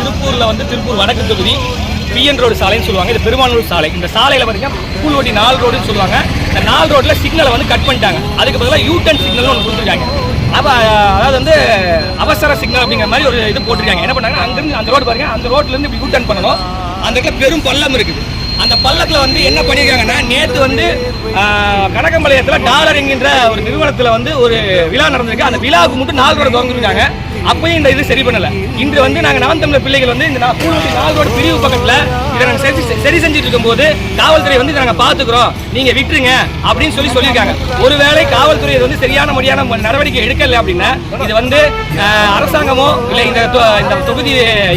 திருப்பூரில் வந்து திருப்பூர் வடக்கு தொகுதி பிஎன் ரோடு சாலைன்னு சொல்லுவாங்க. இது பெருமானூர் சாலை. இந்த சாலையில் பார்த்தீங்கன்னா கூல்வட்டி 4 ரோடுன்னு சொல்லுவாங்க. இந்த 4 ரோட்டில் சிக்னலை வந்து கட் பண்ணிட்டாங்க. அதுக்கு பதிலாக யூ-டர்ன் சிக்னல் ஒன்று கொடுத்துருக்காங்க. அப்போ அதாவது வந்து அவசர சிக்னல் அப்படிங்கிற மாதிரி ஒரு இது போட்டிருக்காங்க. என்ன பண்ணாங்க, அங்கிருந்து அந்த ரோடு பாருங்க, அந்த ரோட்லேருந்து இப்படி யூ-டர்ன் பண்ணணும். அந்த இடத்துல பெரும் பள்ளம் இருக்குது. அந்த பள்ளத்தில் வந்து என்ன பண்ணியிருக்காங்கன்னா, நேற்று வந்து கனகம்பாளையத்தில் டாலர் என்கின்ற ஒரு நிறுவனத்தில் வந்து ஒரு விழா நடந்திருக்கு. அந்த விழாவுக்கு மட்டும் 4 ரோடு திறந்துருக்காங்க. அப்பயும் இந்த இது சரி பண்ணல. இன்று வந்து நாங்கள் நாம் தமிழர் பிள்ளைகள் வந்து இந்த கூல்வட்டி 4 ரோடு பிரிவு பக்கத்தில் இதை நாங்கள் சரி செஞ்சுட்டு இருக்கும்போது காவல்துறை வந்து இதை நாங்கள் பார்த்துக்கிறோம், நீங்க விட்டுருங்க அப்படின்னு சொல்லியிருக்காங்க. ஒருவேளை காவல்துறை இது வந்து சரியான முறையான நடவடிக்கை எடுக்கல அப்படின்னா இது வந்து அரசாங்கமோ இல்லை இந்த தொகுதி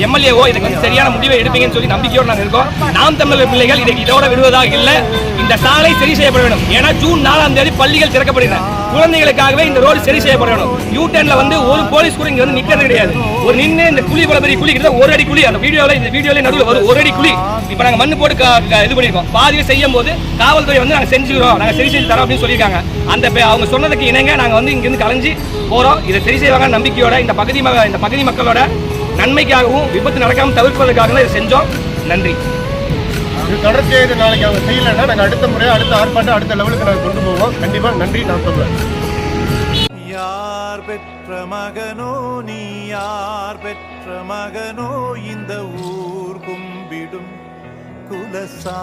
எம்எல்ஏவோ இதுக்கு வந்து சரியான முடிவை எடுப்பீங்கன்னு சொல்லி நம்பிக்கையோடு நாங்கள் இருக்கோம். நாம் தமிழர் பிள்ளைகள் இதை இதோட விடுவதாக இல்லை. இந்த சாலை சரி செய்யப்பட வேண்டும். ஏன்னா ஜூன் 4ஆம் தேதி பள்ளிகள் திறக்கப்படுகின்றன. குழந்தைகளுக்காகவே இந்த ரோடு சரி செய்யப்பட வேண்டும். யூ-டர்ன்ல வந்து ஒரு போலீஸ் கூட இங்க வந்து நிக்கிறது கிடையாது. ஒரு நின்று இந்த குழி பெரிய குழி கிட்ட 1 அடி குழி. அந்த வீடியோல நடுவில் வரும் 1 அடி குழி. இப்ப நாங்க மண்ணு போட்டு இது பண்ணிருக்கோம். பாதியை செய்யும் போது காவல்துறை வந்து நாங்க செஞ்சுக்கிறோம், நாங்க சரி செஞ்சு தரோம் அப்படின்னு சொல்லியிருக்காங்க. அவங்க சொன்னதுக்கு இணங்க நாங்க வந்து இங்க இருந்து கலைஞ்சு போறோம். இதை சரி செய்வாங்க நம்பிக்கையோட இந்த பகுதி மக்களோட நன்மைக்காகவும் விபத்து நடக்காமல் தவிர்ப்பதற்காக இதை செஞ்சோம். நன்றி. தொடர்ச்சியாக இது நாளைக்கு அவங்க செய்யலைன்னா நாங்கள் அடுத்த முறை அடுத்த ஆர்ப்பாட்டம் அடுத்த லெவலுக்கு நாங்கள் கொண்டு போவோம். கண்டிப்பாக நன்றி. நான் சொல்றேன். யார் பெற்ற மகனோ நீ, யார் பெற்ற மகனோ இந்த ஊர் கும்பிடும் குலசா